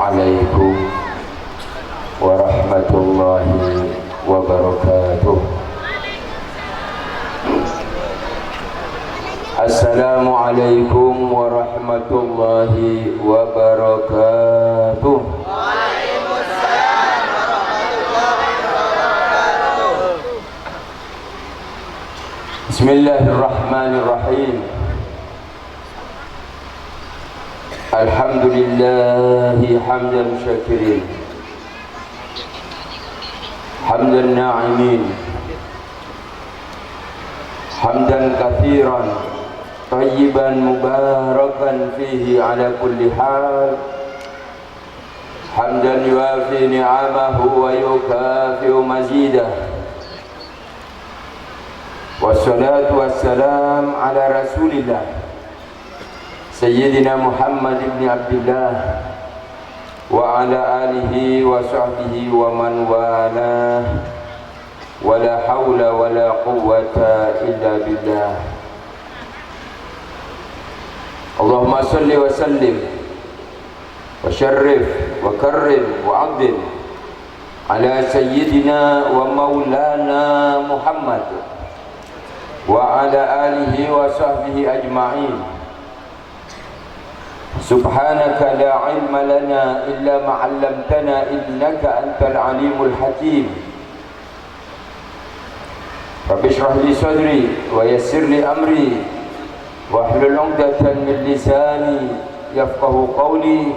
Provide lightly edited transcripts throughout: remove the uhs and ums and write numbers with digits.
Assalamualaikum warahmatullahi wabarakatuh. Assalamualaikum warahmatullahi wabarakatuh. Waalaikumsalam warahmatullahi wabarakatuh. Bismillahirrahmanirrahim. Alhamdulillahi hamdan syakirin, hamdan na'imin, hamdan kathiran, tayyiban mubarakan fihi ala kulli hal, hamdan yuafi ni'amahu wa yukafi'u mazidah. Wassalatu wassalam ala rasulillah Sayyidina Muhammad ibn Abdullah wa ala alihi wa sahbihi wa man walah, wa la hawla wa la quwwata illa billah. Allahumma salli wa sallim wa syarrif wa karrim wa adil ala sayyidina wa maulana Muhammad wa ala alihi wa sahbihi ajma'in. Subhanaka la ilma lana illa ma 'allamtana innaka antal alimul hakim. Rabbi shrah li sadri wa yassir li amri wahlul 'uqdatan min lisani yafqahu qawli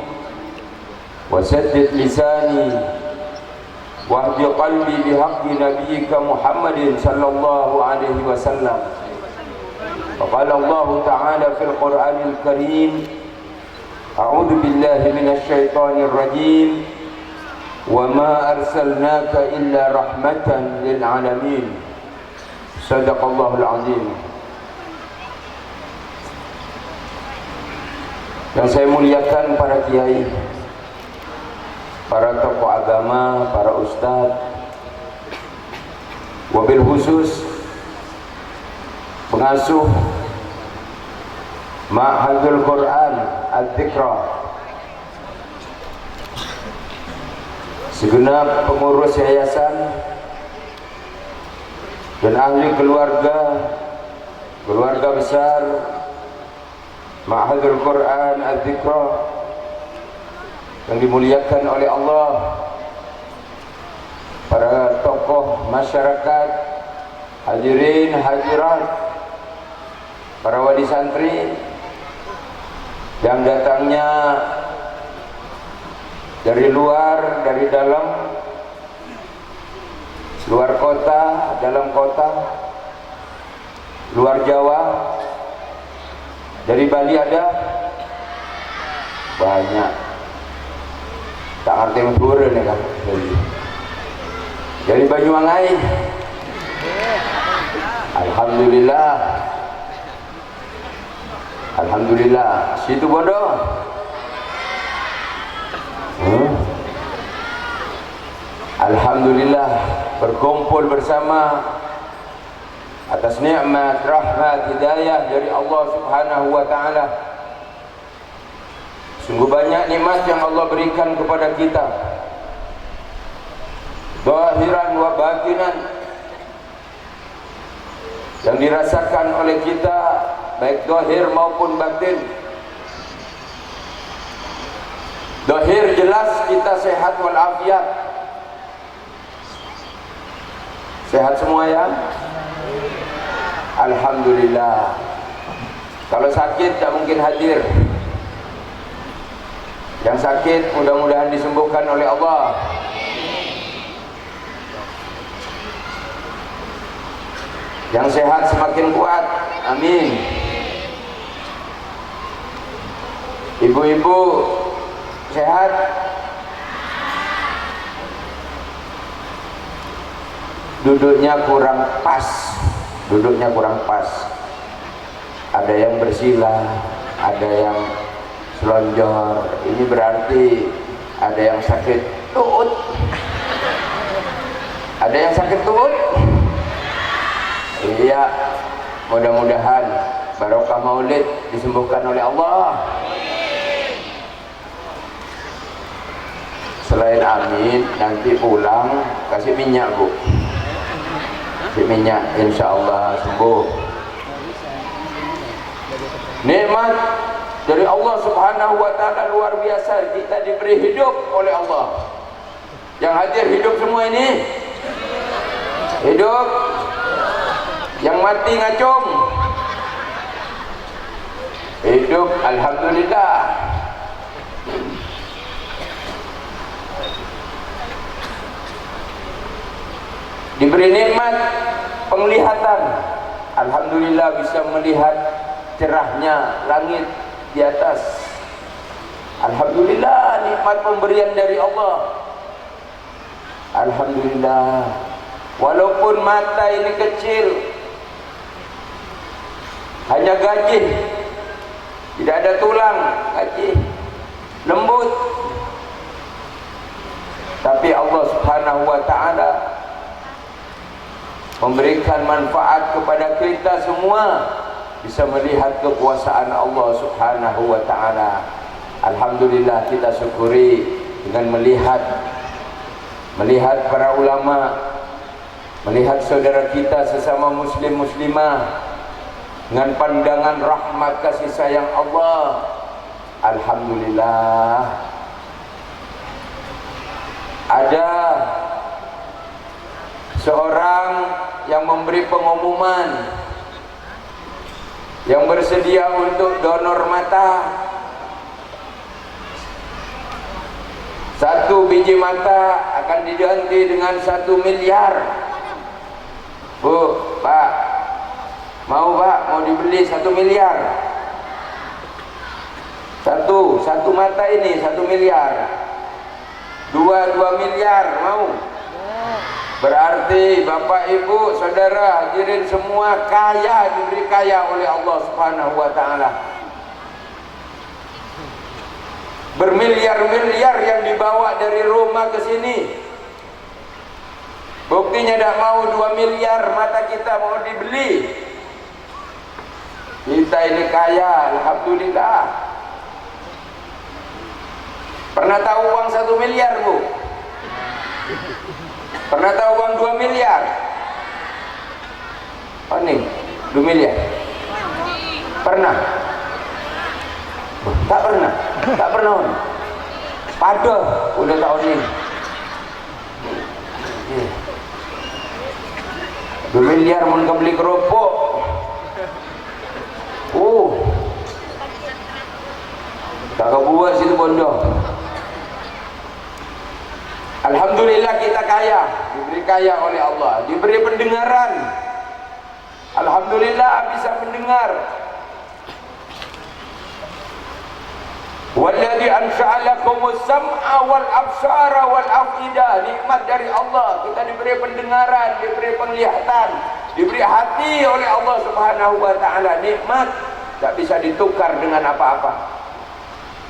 wa saddid lisani wahdi qalbi bihaqqi nabiyyika Muhammadin sallallahu alaihi wasallam. Faqala Allah ta'ala fil Qur'anil Karim, A'udzu billahi minasy syaithanir rajim. Wa ma arsalnaka illa rahmatan lil alamin. Shadaqallahul azim. Yang saya muliakan para kiai, para tokoh agama, para ustadz, wabil khusus pengasuh Ma'hadul Quran Al-Dzikra, segenap pengurus yayasan dan ahli keluarga besar Ma'hadul Quran Al-Dzikra yang dimuliakan oleh Allah, para tokoh masyarakat, hadirin hadirat, para wali santri yang datangnya dari luar, dari dalam, luar kota, dalam kota, luar Jawa, dari Bali ada banyak, tak ngerti menurun ya kan, dari Banyuwangi, alhamdulillah, alhamdulillah. Situ Bondo, alhamdulillah, berkumpul bersama atas nikmat, rahmat, hidayah dari Allah Subhanahu wa taala. Sungguh banyak nikmat yang Allah berikan kepada kita, zahiran wa batinan, yang dirasakan oleh kita baik zahir maupun batin. Zahir jelas kita sehat walafiat, sehat semua ya, alhamdulillah. Kalau sakit tak mungkin hadir. Yang sakit mudah-mudahan disembuhkan oleh Allah. Yang sehat semakin kuat, amin. Ibu-ibu sehat, duduknya kurang pas, ada yang bersila, ada yang selonjor. Ini berarti ada yang sakit tuut, ada yang sakit tuut. Iya, mudah-mudahan barokah maulid disembuhkan oleh Allah. Selain amin, nanti pulang kasih minyak bu, kasih minyak, insya Allah sembuh. Nikmat dari Allah Subhanahu wa Ta'ala luar biasa. Kita diberi hidup oleh Allah. Yang hadir hidup semua ini hidup, yang mati ngacung hidup, alhamdulillah. Diberi nikmat penglihatan, alhamdulillah bisa melihat cerahnya langit di atas. Alhamdulillah, nikmat pemberian dari Allah. Alhamdulillah. Walaupun mata ini kecil, hanya gajih, tidak ada tulang, gajih lembut, tapi Allah Subhanahu wa Ta'ala memberikan manfaat kepada kita semua, bisa melihat kekuasaan Allah Subhanahu wa Ta'ala. Alhamdulillah, kita syukuri dengan melihat para ulama, melihat saudara kita sesama muslim muslimah dengan pandangan rahmat kasih sayang Allah. Alhamdulillah. Ada seorang yang memberi pengumuman, yang bersedia untuk donor mata. Satu biji mata akan diganti dengan 1 miliar. Bu, Pak, mau Pak, mau dibeli 1 miliar. Satu mata ini 1 miliar. 2 miliar mau? Berarti Bapak Ibu Saudara hadirin semua kaya, diberi kaya oleh Allah Subhanahu wa Ta'ala. Bermiliar-miliar yang dibawa dari Roma ke sini. Buktinya tidak mau 2 miliar mata kita mau dibeli. Kita ini kaya, alhamdulillah. Pernah tahu uang 1 miliar bu? Pernah tahu uang 2 miliar? Oh nih, 2 miliar. Pernah? Tak pernah. Tak pernah. Pada udah tahun ini. 2 miliar mau beli keropok. Tak kebuat situ bodoh. Alhamdulillah kita kaya, diberi kaya oleh Allah, diberi pendengaran. Alhamdulillah bisa mendengar. Walladzi ansha'a lakumus sam'a wal absara wal afidah. Nikmat dari Allah, kita diberi pendengaran, diberi penglihatan, diberi hati oleh Allah Subhanahu wa Ta'ala. Nikmat tak bisa ditukar dengan apa-apa.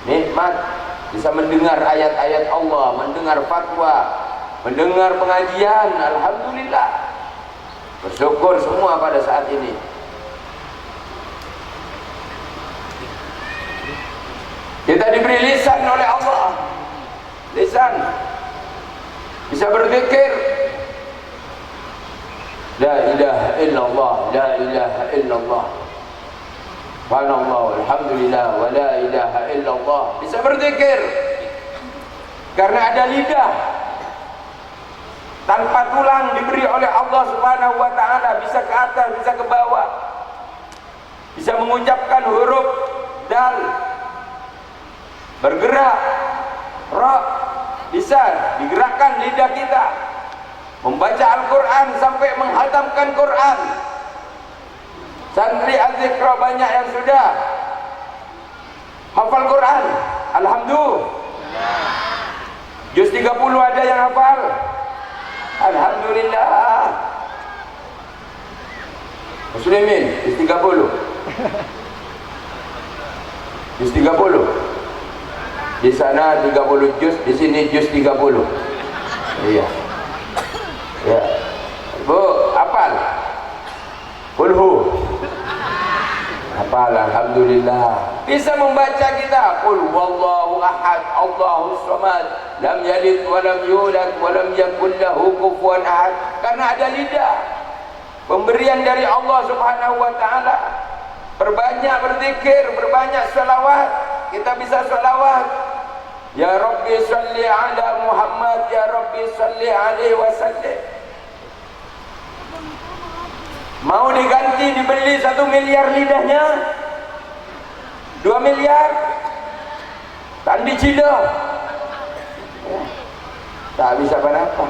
Nikmat bisa mendengar ayat-ayat Allah, mendengar fatwa, mendengar pengajian. Alhamdulillah, bersyukur semua pada saat ini. Kita diberi lisan oleh Allah, lisan bisa berzikir, la ilaha illallah, la ilaha illallah, subhanallah, alhamdulillah, wa la ilaha illallah. Bisa berzikir karena ada lidah. Tanpa tulang diberi oleh Allah Subhanahu wa Ta'ala, bisa ke atas, bisa ke bawah, bisa mengucapkan huruf dal, bergerak, ra, bisa digerakkan lidah kita, membaca Al-Quran sampai menghatamkan Quran. Santri Az-Zikra banyak yang sudah hafal Quran, alhamdulillah. Juz 30 ada yang hafal, alhamdulillah. Muslimin, juz 30. Juz 30. Di sana 30 juz, di sini juz 30. Iya. Ya. Bu, hafal? Kulhu. Hafal, alhamdulillah. Alhamdulillah. Bisa membaca kita qul wallahu ahad, Allahus samad, lam yalid wa lam yulad wa lam yakul lahu kufuwan ahad. Karena ada lidah. Pemberian dari Allah Subhanahu wa taala. Perbanyak berzikir, berbanyak selawat. Kita bisa selawat. Ya Rabbi salli ala Muhammad, ya Rabbi salli alaihi wasallam. Mau diganti, dibeli 1 miliar lidahnya, 2 miliar tandi cido, tak bisa apa-apa.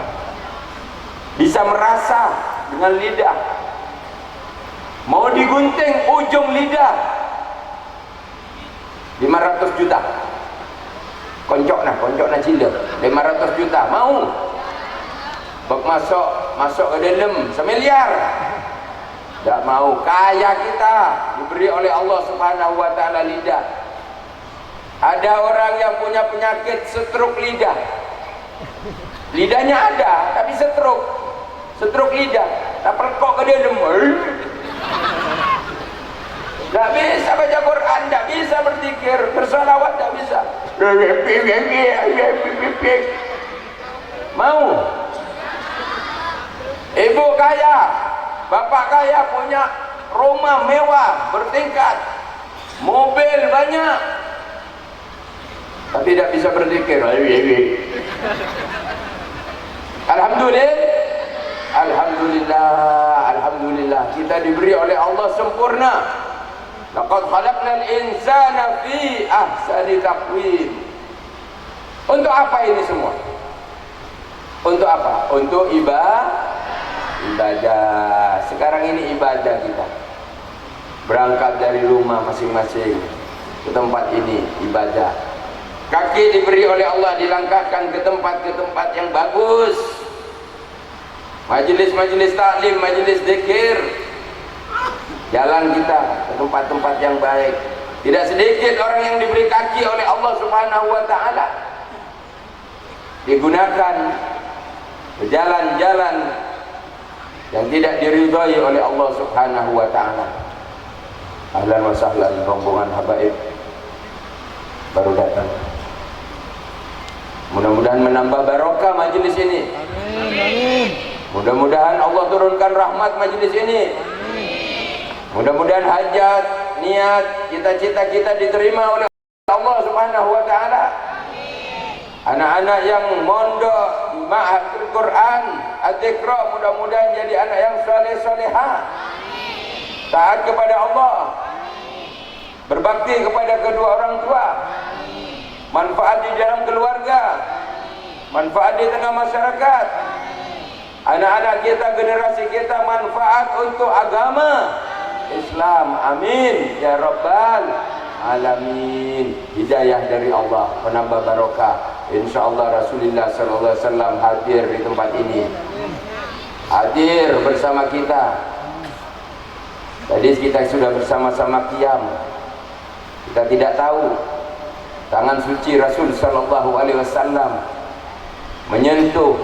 Bisa merasa dengan lidah. Mau digunting ujung lidah 500 juta. Koncok na cido 500 juta. Mau masuk ke dalam 1 miliar. Tak mau. Kaya kita diberi oleh Allah Subhanahu wa taala lidah. Ada orang yang punya penyakit stroke lidah. Lidahnya ada tapi stroke lidah. Tak pelkok ke dalam. Tak bisa baca Quran, tak bisa berzikir, bersalawat tak bisa. Mau? Ibu kaya, bapak kaya, punya rumah mewah bertingkat, mobil banyak, tapi tidak bisa berzikir. Alhamdulillah kita diberi oleh Allah sempurna. Laqad khalaqnal insana fi ahsani taqwim. Untuk apa ini semua? Untuk apa? Untuk ibadah. Sekarang ini ibadah kita. Berangkat dari rumah masing-masing ke tempat ini ibadah. Kaki diberi oleh Allah dilangkahkan ke tempat yang bagus. Majelis-majelis taklim, majelis zikir. Jalan kita ke tempat-tempat yang baik. Tidak sedikit orang yang diberi kaki oleh Allah Subhanahu wa taala, digunakan berjalan-jalan yang tidak diridhai oleh Allah Subhanahu wa taala. Ahlan wa sahlan, rombongan habaib baru datang. Mudah-mudahan menambah barokah majelis ini. Amin. Mudah-mudahan Allah turunkan rahmat majelis ini. Mudah-mudahan hajat, niat, cita-cita kita diterima oleh Allah Subhanahu wa taala. Anak-anak yang mondok Ma'hadul Quran, Adz-Dzikra, mudah-mudahan jadi anak yang saleh-salehah. Taat kepada Allah. Berbakti kepada kedua orang tua. Manfaat di dalam keluarga. Manfaat di tengah masyarakat. Anak-anak kita, generasi kita manfaat untuk agama Islam. Amin ya rabbal alamin. Hidayah dari Allah, menambah barokah. Insyaallah Rasulullah sallallahu alaihi wasallam hadir di tempat ini. Hadir bersama kita. Tadi kita sudah bersama-sama qiyam. Kita tidak tahu tangan suci Rasul sallallahu alaihi wasallam menyentuh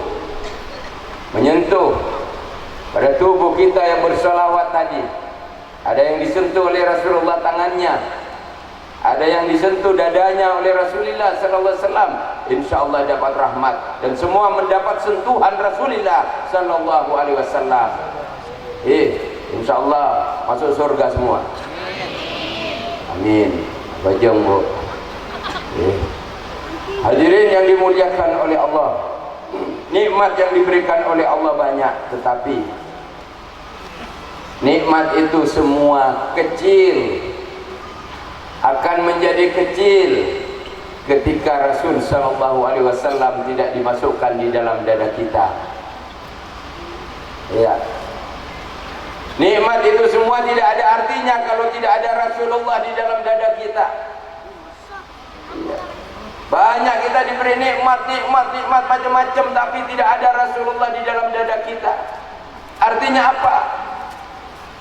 pada tubuh kita yang bersolawat tadi. Ada yang disentuh oleh Rasulullah tangannya, ada yang disentuh dadanya oleh Rasulullah sallallahu alaihi wasallam. Insyaallah dapat rahmat dan semua mendapat sentuhan Rasulullah sallallahu alaihi wasallam. Insyaallah masuk surga semua. Amin. Bajang Bu. Hadirin yang dimuliakan oleh Allah. Nikmat yang diberikan oleh Allah banyak, tetapi nikmat itu semua kecil, akan menjadi kecil ketika Rasul sallallahu alaihi wasallam tidak dimasukkan di dalam dada kita. Ya. Nikmat itu semua tidak ada artinya kalau tidak ada Rasulullah di dalam dada kita. Ya. Banyak kita diberi nikmat macam-macam, tapi tidak ada Rasulullah di dalam dada kita. Artinya apa?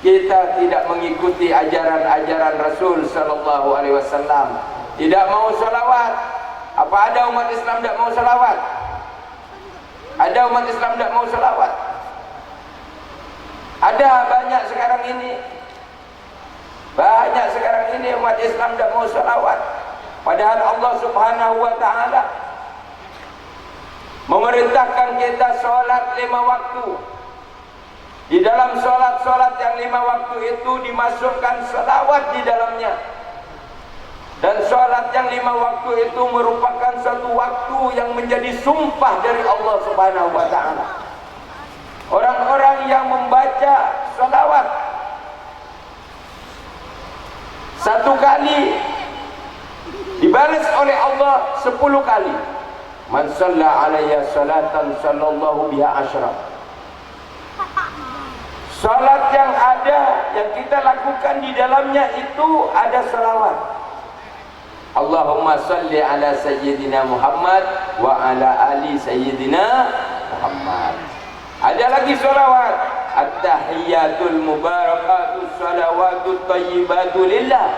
Kita tidak mengikuti ajaran-ajaran Rasul sallallahu alaihi wasallam. Tidak mau salawat. Apa ada umat Islam tidak mau salawat? Ada umat Islam tidak mau salawat? Ada banyak sekarang ini. Banyak sekarang ini umat Islam tidak mau salawat, padahal Allah Subhanahu wa ta'ala memerintahkan kita sholat 5 waktu. Di dalam sholat-sholat yang 5 waktu itu dimasukkan salawat di dalamnya. Dan sholat yang 5 waktu itu merupakan satu waktu yang menjadi sumpah dari Allah Subhanahu wa ta'ala. Orang-orang yang membaca salawat 1 kali dibalas oleh Allah 10 kali. Man shalla alayya salatan sallallahu biha asyra. Salat yang ada, yang kita lakukan di dalamnya itu ada salawat. Allahumma salli ala sayyidina Muhammad wa ala ali sayyidina Muhammad. Ada lagi salawat. At-tahiyyatul mubarakatus salawatut tayyibatu lillah.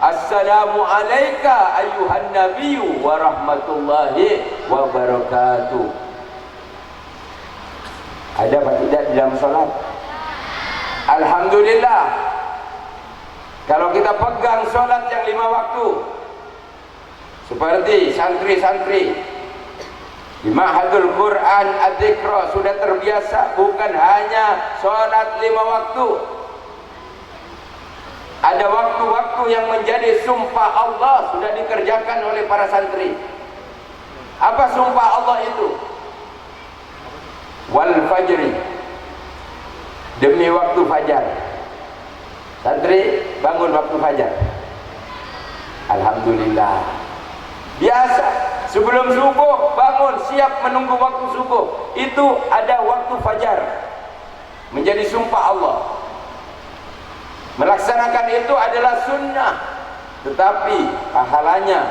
Assalamu alayka ayyuhan nabiyyu wa rahmatullahi wa barakatuh. Ada apa tidak di dalam salat? Alhamdulillah. Kalau kita pegang salat yang 5 waktu, seperti santri-santri di Ma'hadul Quran Adzikra sudah terbiasa, bukan hanya salat 5 waktu, ada waktu-waktu yang menjadi sumpah Allah sudah dikerjakan oleh para santri. Apa sumpah Allah itu? Wal fajri, demi waktu fajar. Santri bangun waktu fajar, alhamdulillah. Biasa sebelum subuh bangun siap menunggu waktu subuh, itu ada waktu fajar, menjadi sumpah Allah. Melaksanakan itu adalah sunnah, tetapi pahalanya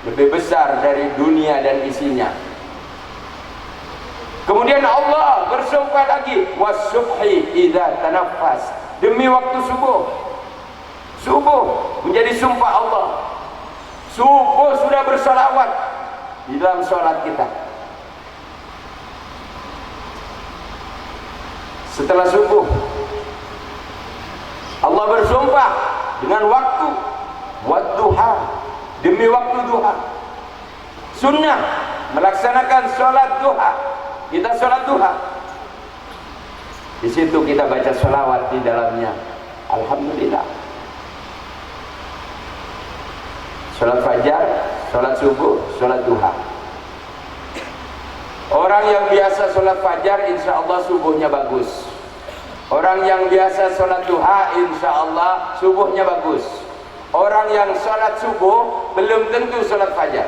lebih besar dari dunia dan isinya. Kemudian Allah bersumpah lagi, was-subhi idza tanaffas, demi waktu subuh. Subuh menjadi sumpah Allah. Subuh sudah bersalawat di dalam salat kita. Setelah subuh Allah bersumpah dengan waktu wadduha, demi waktu duha. Sunnah melaksanakan sholat duha. Kita sholat duha, di situ kita baca sholawat di dalamnya. Alhamdulillah. Sholat fajar, sholat subuh, sholat duha. Orang yang biasa sholat fajar, insya Allah subuhnya bagus. Orang yang biasa sholat duha, insya Allah subuhnya bagus. Orang yang sholat subuh belum tentu sholat fajar,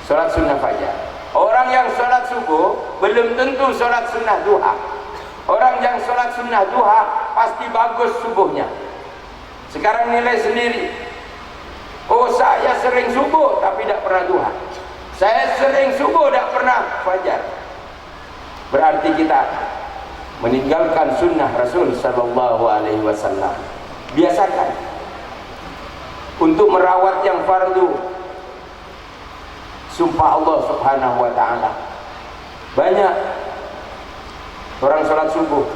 sholat sunnah fajar. Orang yang sholat subuh belum tentu sholat sunnah duha. Orang yang sholat sunnah duha pasti bagus subuhnya. Sekarang nilai sendiri. Oh, saya sering subuh tapi tidak pernah duha. Saya sering subuh tidak pernah fajar. Berarti kita meninggalkan sunnah Rasul sallallahu alaihi wasallam. Biasakan untuk merawat yang fardu, sumpah Allah Subhanahu wa ta'ala. Banyak orang sholat subuh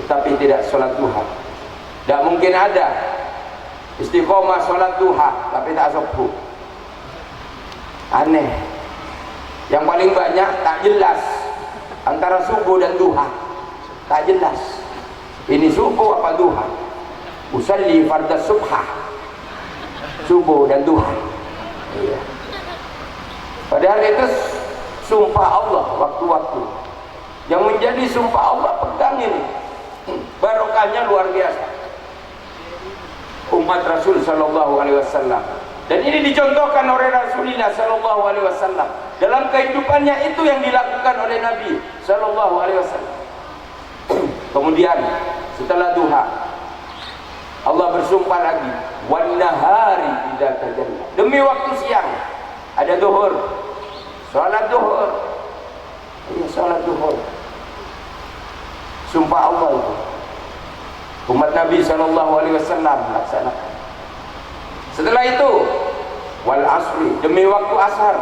tetapi tidak sholat duha. Tidak mungkin ada istiqomah sholat duha tapi tak subuh. Aneh. Yang paling banyak tak jelas antara subuh dan duha. Tak jelas ini subuh apa duha. Usalli fardhu subha, subuh dan duha. Iya. Padahal itu sumpah Allah waktu-waktu. Yang menjadi sumpah Allah, pegang ini. Barokahnya luar biasa. Umat Rasul sallallahu alaihi wasallam. Dan ini dicontohkan oleh Rasulullah sallallahu alaihi wasallam. Dalam kehidupannya itu yang dilakukan oleh Nabi sallallahu alaihi wasallam. Kemudian setelah duha Allah bersumpah lagi, wan nahari idza tajalla, demi waktu siang. Ada duhur, salat duhur. Ini salat duhur, sumpah Allah itu. Umat Nabi sallallahu alaihi wasallam laksanakan. Setelah itu wal asri, demi waktu asar.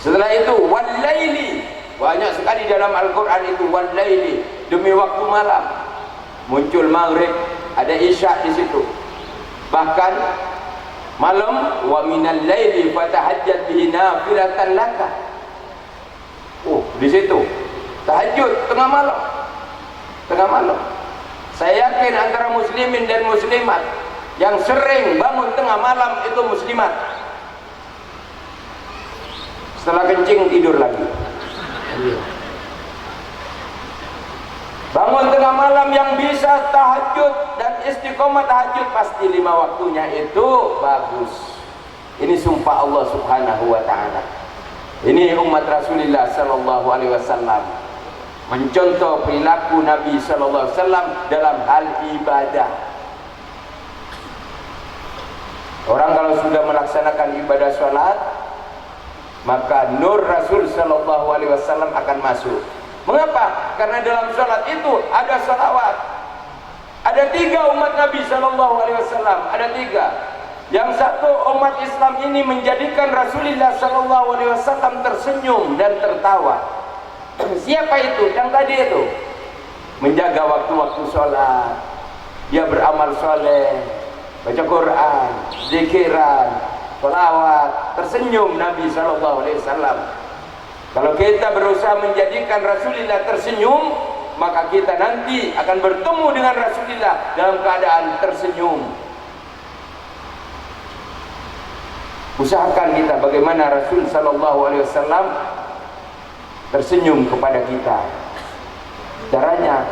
Setelah itu wal laili, banyak sekali dalam Al-Quran itu wal laili, demi waktu malam. Muncul maghrib, ada isyak di situ. Bahkan malam wa minal laili fatahajjat bihi nafilatan laka. Di situ tahajud tengah malam. Tengah malam. Saya yakin antara muslimin dan muslimat yang sering bangun tengah malam itu muslimat. Setelah kencing tidur lagi. Bangun tengah malam yang bisa tahajud dan istiqomah tahajud pasti 5 waktunya itu bagus. Ini sumpah Allah Subhanahu wa taala. Ini umat Rasulullah sallallahu alaihi wasallam mencontoh perilaku Nabi sallallahu alaihi wasallam dalam hal ibadah. Orang kalau sudah melaksanakan ibadah salat, maka nur Rasul sallallahu alaihi wasallam akan masuk. Mengapa? Karena dalam salat itu ada salawat. Ada 3 umat Nabi sallallahu alaihi wasallam, ada 3. Yang satu, umat Islam ini menjadikan Rasulullah sallallahu alaihi wasallam tersenyum dan tertawa. Siapa itu? Yang tadi itu. Menjaga waktu-waktu salat. Dia beramal soleh, baca Quran, zikiran, selawat, tersenyum Nabi sallallahu alaihi wasallam. Kalau kita berusaha menjadikan Rasulullah tersenyum, maka kita nanti akan bertemu dengan Rasulullah dalam keadaan tersenyum. Usahakan kita bagaimana Rasul sallallahu alaihi wasallam tersenyum kepada kita. Caranya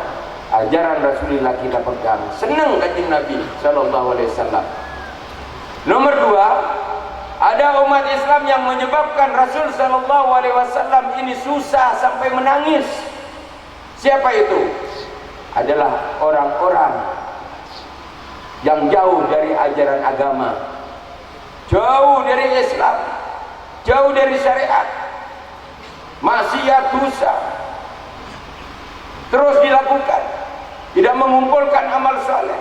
ajaran Rasulullah kita pegang. Senang kanjeng Nabi sallallahu alaihi wasallam. Nomor 2, ada umat Islam yang menyebabkan Rasul sallallahu alaihi wasallam ini susah sampai menangis. Siapa itu? Adalah orang-orang yang jauh dari ajaran agama, jauh dari Islam, jauh dari syariat, maksiat dosa terus dilakukan, tidak mengumpulkan amal saleh.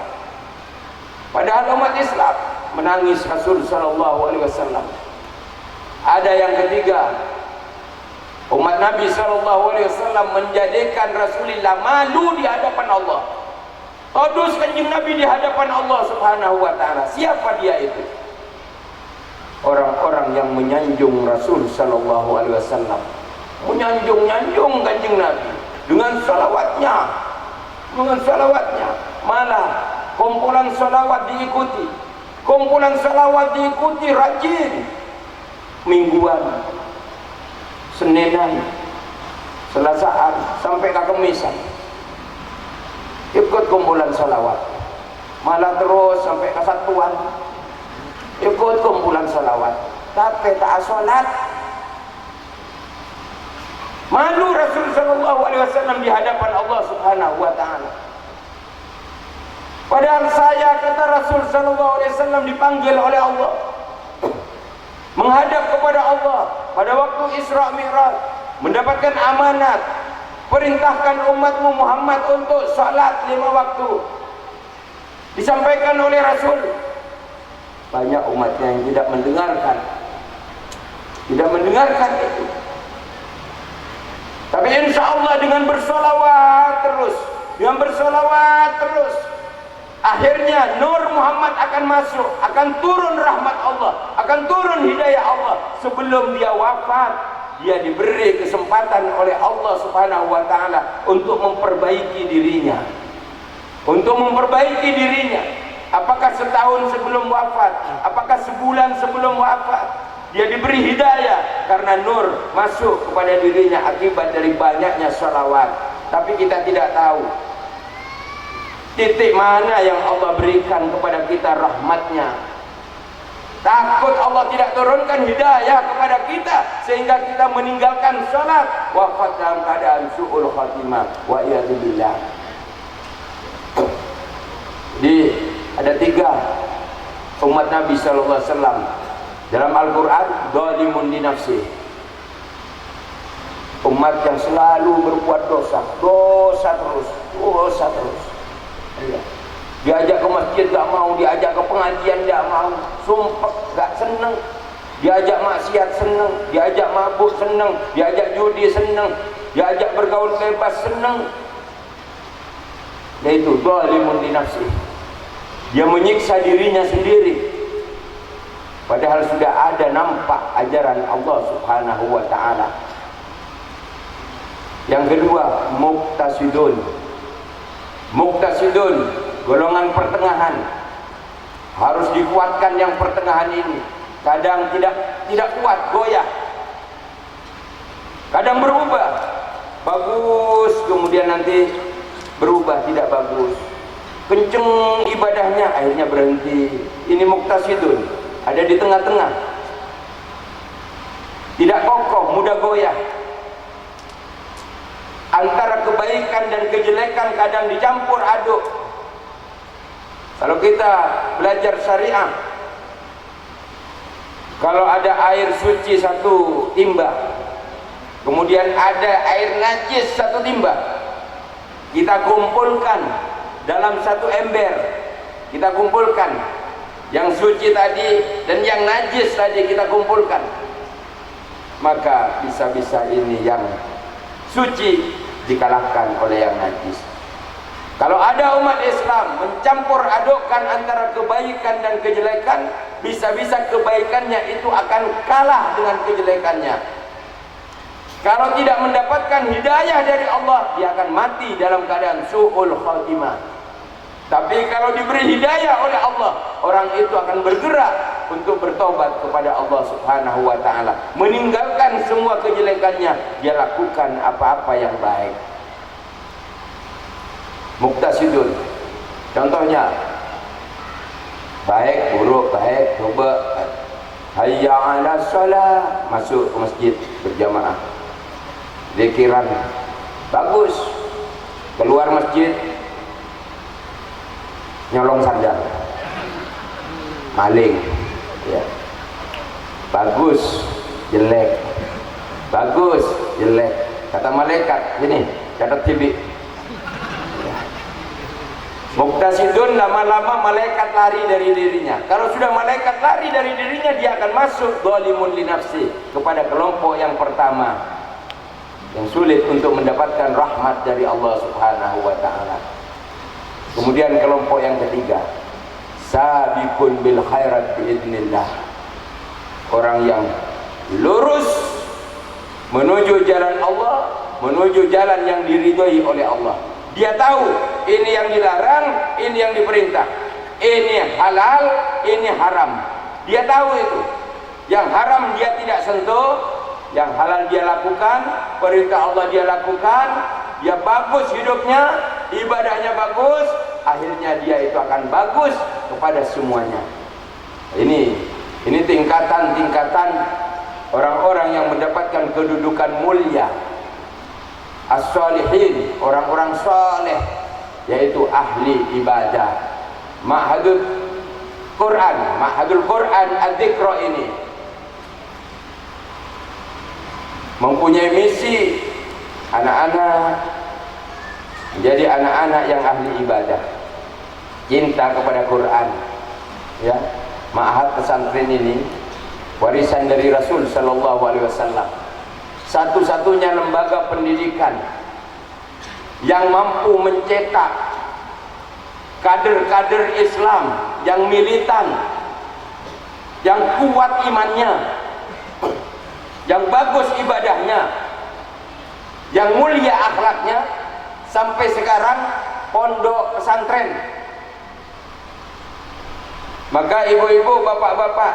Padahal umat Islam menangis Rasul sallallahu alaihi wasallam. Ada yang ketiga, umat Nabi sallallahu alaihi wasallam menjadikan Rasulullah malu di hadapan Allah. Todus kanjeng Nabi di hadapan Allah Subhanahu wa taala. Siapa dia itu? Orang-orang yang menyanjung Rasul sallallahu alaihi wasallam, menyanjung-nyanjung kanjeng Nabi dengan salawatnya, malah kumpulan salawat diikuti, rajin, mingguan, Seninan, Selasaan sampai ke Kemisan ikut kumpulan salawat, malah terus sampai ke Satuan ikut kumpulan salawat, tapi tak salat. Malu Rasul sallallahu alaihi wasallam di hadapan Allah Subhanahu wa taala. Padahal saya, kata Rasul sallallahu alaihi wasallam, dipanggil oleh Allah menghadap kepada Allah pada waktu Isra Mi'raj, mendapatkan amanat, perintahkan umatmu Muhammad untuk salat 5 waktu. Disampaikan oleh Rasul. Banyak umatnya yang tidak mendengarkan itu. Tapi insya Allah dengan bersolawat terus, akhirnya nur Muhammad akan masuk, akan turun rahmat Allah, akan turun hidayah Allah. Sebelum dia wafat, dia diberi kesempatan oleh Allah Subhanahu wa taala untuk memperbaiki dirinya. Apakah setahun sebelum wafat, apakah sebulan sebelum wafat, dia diberi hidayah karena nur masuk kepada dirinya akibat dari banyaknya salawat. Tapi kita tidak tahu titik mana yang Allah berikan kepada kita rahmatnya. Takut Allah tidak turunkan hidayah kepada kita sehingga kita meninggalkan salat, wafat dalam keadaan su'ul khatimah, wa iyadzubillah. Ada 3 umat Nabi sallallahu alaihi wasallam dalam Al-Quran, zalimun li nafsi, umat yang selalu berbuat dosa terus. Diajak ke masjid gak mau, diajak ke pengajian gak mau, sumpah gak seneng, diajak maksiat seneng, diajak mabuk seneng, diajak judi seneng, diajak bergaul bebas seneng. Yaitu zalimun li nafsi. Dia menyiksa dirinya sendiri, padahal sudah ada nampak ajaran Allah Subhanahu wa ta'ala. Yang kedua, muqtasidun. Muqtasidun, golongan pertengahan. Harus dikuatkan yang pertengahan ini. Kadang tidak kuat, goyah. Kadang berubah, bagus, kemudian nanti berubah tidak bagus. Kenceng ibadahnya, akhirnya berhenti. Ini muqtasidun, ada di tengah-tengah. Tidak kokoh, mudah goyah. Antara kebaikan dan kejelekan kadang dicampur aduk. Kalau kita belajar syariah, kalau ada air suci satu timba, kemudian ada air najis satu timba, kita kumpulkan dalam satu ember. Kita kumpulkan yang suci tadi dan yang najis tadi, kita kumpulkan. Maka bisa-bisa ini yang suci dikalahkan oleh yang najis. Kalau ada umat Islam mencampur adukkan antara kebaikan dan kejelekan, bisa-bisa kebaikannya itu akan kalah dengan kejelekannya. Kalau tidak mendapatkan hidayah dari Allah, dia akan mati dalam keadaan su'ul khatimah. Tapi kalau diberi hidayah oleh Allah, orang itu akan bergerak untuk bertobat kepada Allah Subhanahu wa ta'ala, meninggalkan semua kejelekannya, dia lakukan apa-apa yang baik. Muqtasidun, contohnya baik buruk, baik coba hayya 'ala shalah, masuk ke masjid berjamaah, zikiran bagus, keluar masjid nyolong sandal, maling, ya. Bagus, jelek, bagus, jelek. Kata malaikat, ini catat TV. Muqtasidun, lama-lama malaikat lari dari dirinya. Kalau sudah malaikat lari dari dirinya, dia akan masuk zalimun li nafsi, kepada kelompok yang pertama, yang sulit untuk mendapatkan rahmat dari Allah Subhanahu wa ta'ala. Kemudian kelompok yang ketiga, sabiqun bil khairat biidznillah, orang yang lurus menuju jalan Allah, menuju jalan yang diridhoi oleh Allah. Dia tahu ini yang dilarang, ini yang diperintah, ini halal, ini haram. Dia tahu itu. Yang haram dia tidak sentuh, yang halal dia lakukan, perintah Allah dia lakukan. Dia bagus hidupnya, ibadahnya bagus, akhirnya dia itu akan bagus kepada semuanya. Ini tingkatan-tingkatan orang-orang yang mendapatkan kedudukan mulia. As-salihin, orang-orang saleh, yaitu ahli ibadah. Ma'hadul Quran Ad-Dzikra ini mempunyai misi anak-anak menjadi anak-anak yang ahli ibadah, cinta kepada Quran, ya. Ma'had pesantren ini warisan dari Rasul sallallahu alaihi wasallam, satu-satunya lembaga pendidikan yang mampu mencetak kader-kader Islam yang militan, yang kuat imannya, yang bagus ibadahnya, yang mulia akhlaknya. Sampai sekarang pondok pesantren. Maka ibu-ibu, bapak-bapak,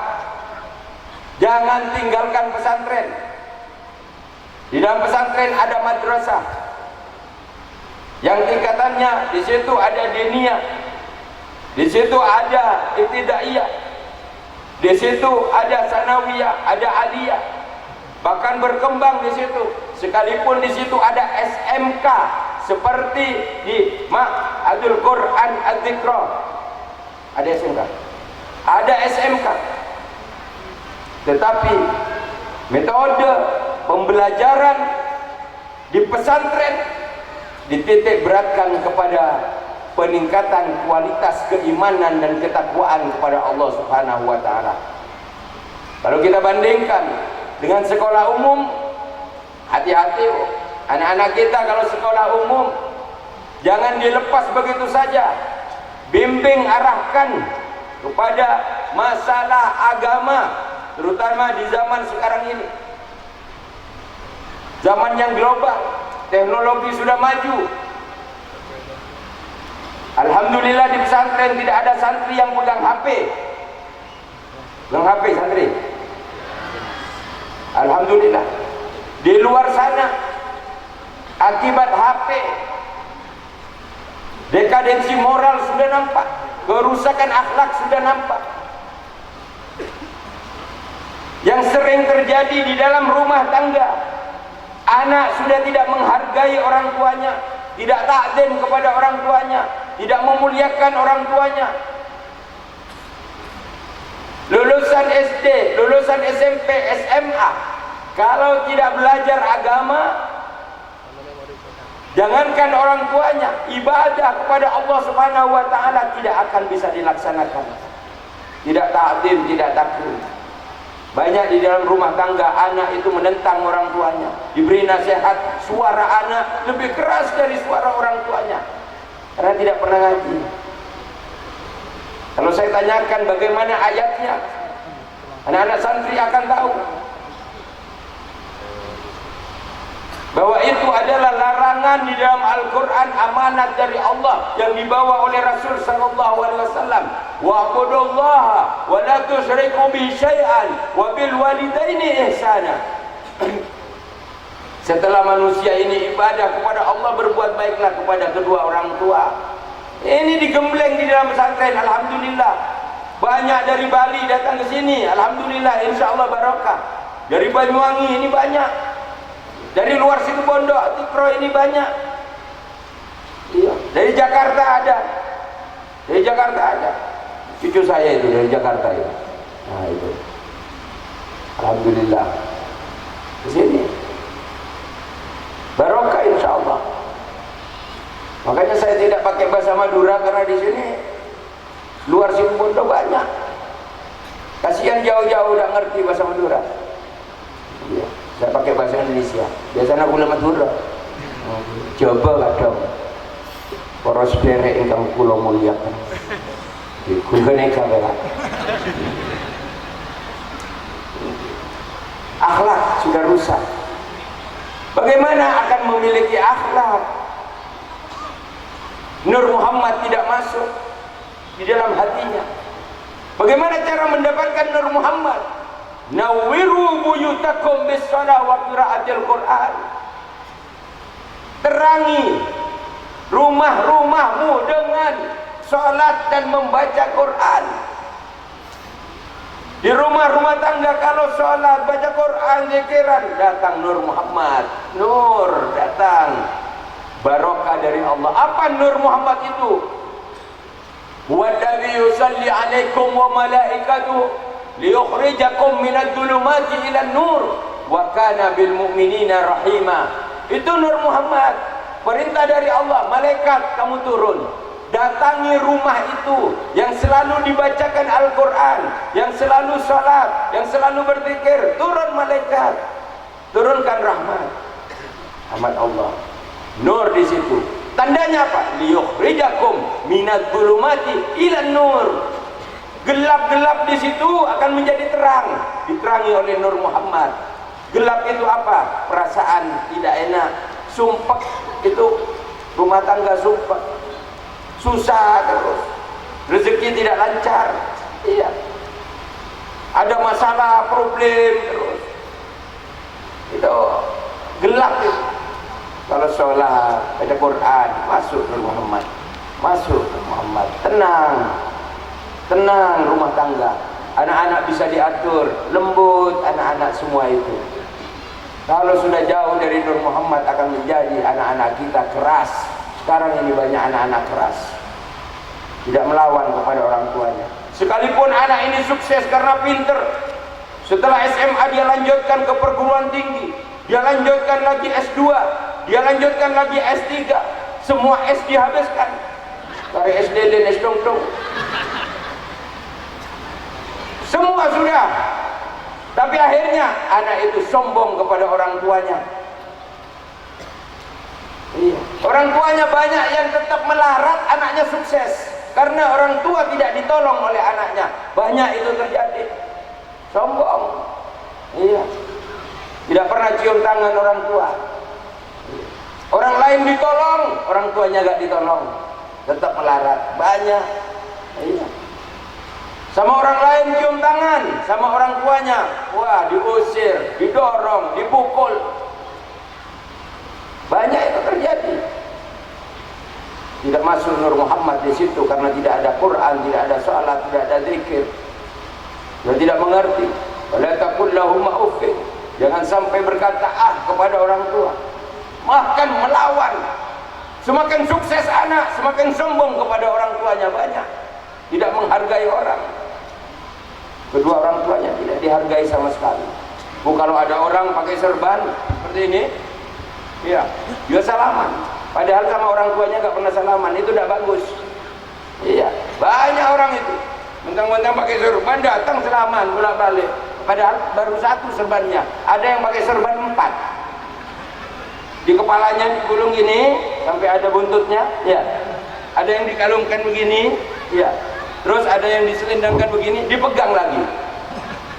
jangan tinggalkan pesantren. Di dalam pesantren ada madrasah yang tingkatannya, di situ ada diniyah, di situ ada ibtidaiyah, di situ ada sanawiyah, ada aliyah, bahkan berkembang di situ. Sekalipun di situ ada SMK seperti di Ma'hadul Quran Ad-Dzikra, ada SMK, ada SMK. Tetapi metode pembelajaran di pesantren dititik beratkan kepada peningkatan kualitas keimanan dan ketakwaan kepada Allah Subhanahu wa ta'ala. Kalau kita bandingkan dengan sekolah umum, hati-hati anak-anak kita kalau sekolah umum, jangan dilepas begitu saja. bimbing, arahkan kepada masalah agama, terutama di zaman sekarang ini, zaman yang global, teknologi sudah maju. Alhamdulillah di pesantren tidak ada santri yang pegang HP. Pegang HP santri. Alhamdulillah. Di luar sana akibat HP, dekadensi moral sudah nampak, kerusakan akhlak sudah nampak. Yang sering terjadi di dalam rumah tangga, anak sudah tidak menghargai orang tuanya, tidak takzim kepada orang tuanya, tidak memuliakan orang tuanya. Lulusan SD, lulusan SMP, SMA, kalau tidak belajar agama, jangankan orang tuanya, ibadah kepada Allah Subhanahu wa taala tidak akan bisa dilaksanakan. Tidak takzim, tidak takrim. Banyak di dalam rumah tangga anak itu menentang orang tuanya, diberi nasihat, suara anak lebih keras dari suara orang tuanya karena tidak pernah ngaji. Kalau saya tanyakan bagaimana ayatnya, anak-anak santri akan tahu bahwa itu adalah larangan di dalam Al-Quran, amanat dari Allah yang dibawa oleh Rasul sallallahu alaihi wasallam. Wa'budullaha wa la tusyriku bihi syai'an wa bil walidaini ihsana. Setelah manusia ini ibadah kepada Allah, berbuat baiklah kepada kedua orang tua. Ini digembleng di dalam pesantren, alhamdulillah. Banyak dari Bali datang ke sini, alhamdulillah, insyaallah barokah. Dari Banyuwangi ini banyak. Dari luar situ Pondok, Tikro ini banyak. Iya. Dari Jakarta ada. Dari Jakarta ada. Cucu saya itu dari Jakarta itu. Nah itu. Alhamdulillah. Di sini. Barokah insyaallah. Makanya saya tidak pakai bahasa Madura karena di sini luar situ Pondok banyak. Kasihan jauh-jauh udah ngerti bahasa Madura. Iya. Saya pakai bahasa Indonesia. Biasanya kula Madura. Coba kadang poros derek ingkang kula muliakan. Digune kabeh. Akhlak sudah rusak. Bagaimana akan memiliki akhlak? Nur Muhammad tidak masuk di dalam hatinya. Bagaimana cara mendapatkan Nur Muhammad? Nawwiru buyutakum bis-shalah wa qiraatil Qur'an. Terangi rumah-rumahmu dengan salat dan membaca Quran. Di rumah-rumah tangga kalau salat, baca Quran, zikiran, datang Nur Muhammad. Nur datang. Barokah dari Allah. Apa Nur Muhammad itu? Huwallazi yusalli 'alaikum wa malaikatuhu liyukhrijakum minadh dhulumati ilan nur wa kana bil mu'minina rahima. Itu Nur Muhammad, perintah dari Allah. Malaikat kamu turun, datangi rumah itu yang selalu dibacakan Al-Quran, yang selalu salat, yang selalu berzikir. Turun malaikat, turunkan rahmat, rahmat Allah, nur di situ. Tandanya apa? Liyukhrijakum minadh dhulumati ilan nur. Gelap-gelap di situ akan menjadi terang, diterangi oleh Nur Muhammad. Gelap itu apa? Perasaan tidak enak, sumpek itu rumah tangga sumpek, susah terus, rezeki tidak lancar, iya, ada masalah, problem terus. Itu gelap itu. Kalau sholat, baca Quran, masuk Nur Muhammad, masuk Nur Muhammad, tenang. Tenang rumah tangga, anak-anak bisa diatur, lembut anak-anak semua itu. Kalau sudah jauh dari Nur Muhammad akan menjadi anak-anak kita keras. Sekarang ini banyak anak-anak keras, tidak melawan kepada orang tuanya. Sekalipun anak ini sukses karena pinter, setelah SMA dia lanjutkan ke perguruan tinggi, dia lanjutkan lagi S2, dia lanjutkan lagi S3, semua S dihabiskan. Dari SD dan S dong. Semua sudah, tapi akhirnya anak itu sombong kepada orang tuanya. Iya. Orang tuanya banyak yang tetap melarat anaknya sukses. karena orang tua tidak ditolong oleh anaknya. Banyak itu terjadi. Sombong. Iya. Tidak pernah cium tangan orang tua. Orang lain ditolong, orang tuanya gak ditolong, tetap melarat. Banyak. Iya. Sama orang lain cium tangan, sama orang tuanya, wah diusir, didorong, dipukul. Banyak itu terjadi. Tidak masuk Nur Muhammad di situ karena tidak ada Quran, tidak ada salat, tidak ada zikir. Dia tidak mengerti. Wala taqul lahum uffin. Jangan sampai berkata kepada orang tua. Bahkan melawan. Semakin sukses anak, semakin sombong kepada orang tuanya. Banyak. Tidak menghargai orang. Kedua orang tuanya tidak dihargai sama sekali. Kalau ada orang pakai serban seperti ini, ya, dia salaman. Padahal sama orang tuanya nggak pernah salaman, itu tidak bagus. Iya, banyak orang itu mentang-mentang pakai serban datang salaman bolak-balik. Padahal baru satu serbannya. Ada yang pakai serban 4. Di kepalanya digulung gini sampai ada buntutnya, ya. Ada yang dikalungkan begini, ya. Terus ada yang diselendangkan begini, dipegang lagi.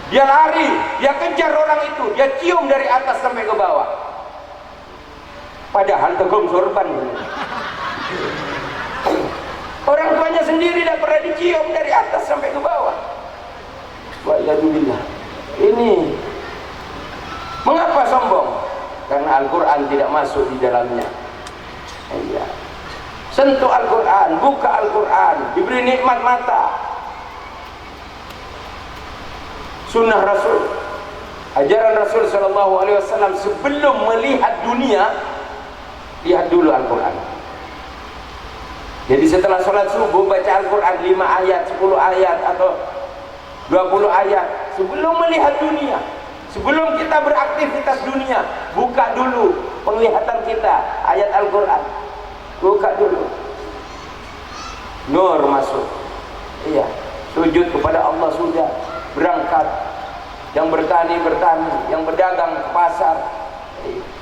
Dia lari, dia kejar orang itu, dia cium dari atas sampai ke bawah. Padahal tegong sorban. Orang tuanya sendiri tidak pernah dicium dari atas sampai ke bawah. Wa'iyadzubillah. Ini mengapa sombong? Karena Al-Quran tidak masuk di dalamnya. Iya. Sentuh Al-Quran, buka Al-Quran, diberi nikmat mata. Sunnah Rasul, ajaran Rasul SAW sebelum melihat dunia, lihat dulu Al-Quran. Jadi setelah sholat subuh baca Al-Quran 5 ayat, 10 ayat atau 20 ayat sebelum melihat dunia. Sebelum kita beraktivitas dunia, buka dulu penglihatan kita ayat Al-Quran. Buka dulu. Nur masuk. Iya, sujud kepada Allah sudah. Berangkat. Yang bertani bertani, yang berdagang ke pasar,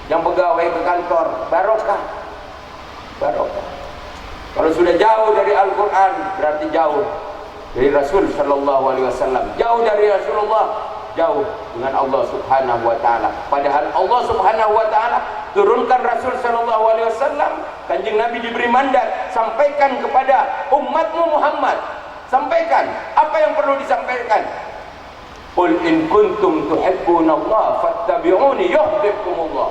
yang pegawai ke kantor, barokah. Barokah. Kalau sudah jauh dari Al-Quran, berarti jauh dari Rasul Sallallahu Alaihi Wasallam. Jauh dari Rasulullah, jauh dengan Allah Subhanahu Wa Taala. Padahal Allah Subhanahu Wa Taala turunkan Rasul Sallallahu Alaihi Wasallam. Kanjeng Nabi diberi mandat, sampaikan kepada umatmu Muhammad. Sampaikan apa yang perlu disampaikan. Qul in kuntum tuhibbunallaha fattabi'uni yuhibbukumullah.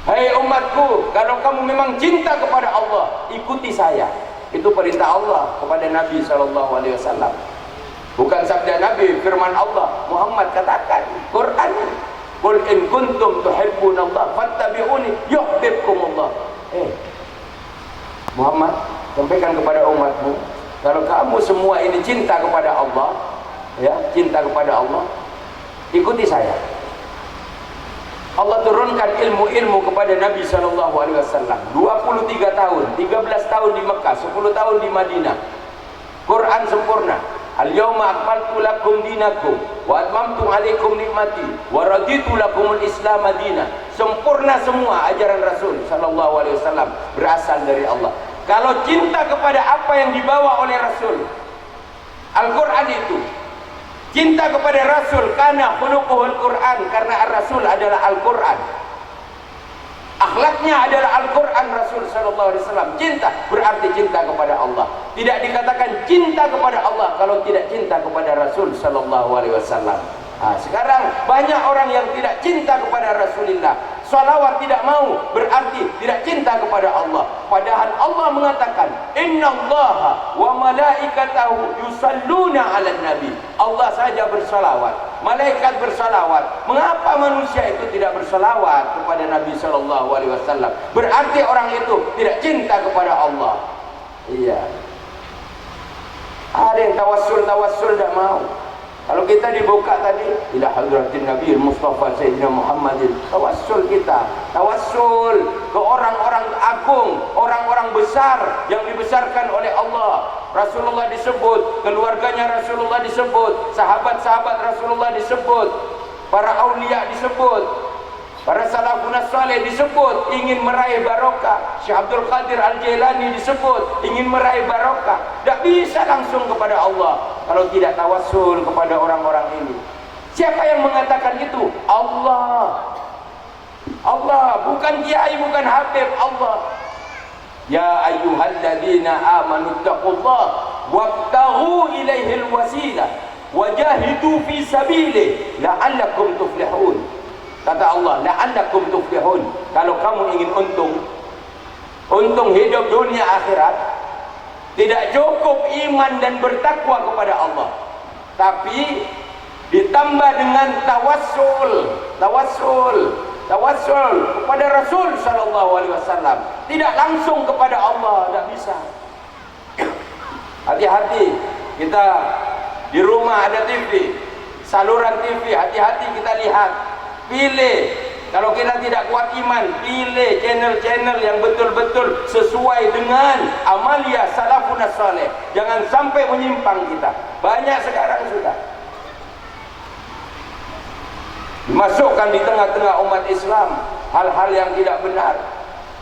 Hai umatku, kalau kamu memang cinta kepada Allah, ikuti saya. Itu perintah Allah kepada Nabi SAW. Bukan sabda Nabi, firman Allah. Muhammad katakan, Quran. Qul in kuntum tuhibbunallaha fattabi'uni yuhibbukumullah. Muhammad, sampaikan kepada umatmu, kalau kamu semua ini cinta kepada Allah, ya, cinta kepada Allah, ikuti saya. Allah turunkan ilmu-ilmu kepada Nabi SAW 23 tahun, 13 tahun di Mekah, 10 tahun di Madinah. Quran sempurna. Al-yawma akmaltu lakum dinakum wa atmamtu alaikum nikmati wa raditu lakumul Islam madinah. Sempurna semua ajaran Rasul SAW berasal dari Allah. Kalau cinta kepada apa yang dibawa oleh Rasul, Al-Quran itu, cinta kepada Rasul karena khuluquhul Quran, karena Rasul adalah Al-Quran. Akhlaknya adalah Al-Quran Rasul sallallahu alaihi wasallam. Cinta berarti cinta kepada Allah. Tidak dikatakan cinta kepada Allah kalau tidak cinta kepada Rasul sallallahu alaihi wasallam. Sekarang banyak orang yang tidak cinta kepada Rasulullah. Salawat tidak mau berarti tidak cinta kepada Allah. Padahal Allah mengatakan, Innallaha wa malaikatahu yusalluna 'alan nabi. Allah saja bersalawat, malaikat bersalawat. Mengapa manusia itu tidak bersalawat kepada Nabi sallallahu alaihi wasallam? Berarti orang itu tidak cinta kepada Allah. Iya. Ada yang tawassul tidak mau. Kalau kita dibuka tadi ila hadratin Nabi Mustafa Sayyidina Muhammadin, tawassul kita, tawassul ke orang-orang agung, orang-orang besar yang dibesarkan oleh Allah. Rasulullah disebut, keluarganya Rasulullah disebut, sahabat-sahabat Rasulullah disebut, para aulia disebut. Para salafun saleh disebut ingin meraih barokah. Syekh Abdul Qadir Al-Jailani disebut ingin meraih barokah. Tak bisa langsung kepada Allah kalau tidak tawassul kepada orang-orang ini. Siapa yang mengatakan itu? Allah. Allah, bukan kiai, bukan habib, Allah. Ya ayyuhalladzina amanu taqullah wabtaghu ilaihil wasilah wajahidu fi sabilihi la'allakum tuflihun. Kata Allah, la'allakum tuflihun. Kalau kamu ingin untung hidup dunia akhirat, tidak cukup iman dan bertakwa kepada Allah, tapi ditambah dengan tawassul kepada Rasul sallallahu alaihi wasallam. Tidak langsung kepada Allah, tidak bisa. Hati-hati, kita di rumah ada TV, saluran TV, hati-hati kita lihat. Pilih, kalau kita tidak kuat iman, pilih channel-channel yang betul-betul sesuai dengan amalia salafun saleh. Jangan sampai menyimpang kita. Banyak sekarang sudah dimasukkan di tengah-tengah umat Islam hal-hal yang tidak benar.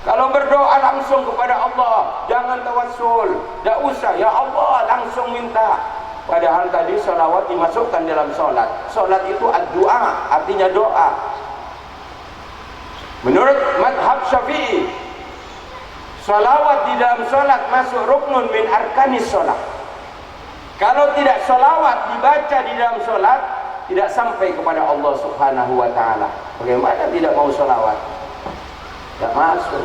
Kalau berdoa langsung kepada Allah, jangan tawassul, tidak usah ya Allah langsung minta. Padahal tadi salawat dimasukkan dalam solat. Solat itu ad-doa, artinya doa. Menurut madhab Syafi'i, salawat di dalam solat masuk ruknun min arkanis solat. Kalau tidak salawat dibaca di dalam solat, tidak sampai kepada Allah subhanahu wa ta'ala. Bagaimana tidak mau salawat? Tidak masuk.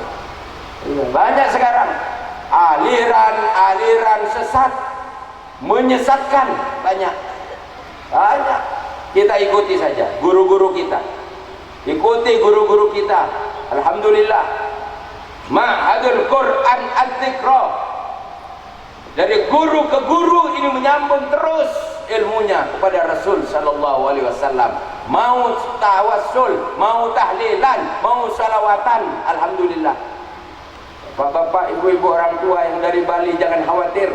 Banyak sekarang aliran sesat, menyesatkan, banyak. Kita ikuti saja guru-guru kita, ikuti guru-guru kita. Alhamdulillah, Ma'hadul Quran Az-Zikra, dari guru ke guru ini menyambung terus ilmunya kepada Rasul sallallahu alaihi wasallam. Mau tawassul, mau tahlilan, mau salawatan, alhamdulillah. Bapak-bapak, ibu-ibu, orang tua yang dari Bali, jangan khawatir.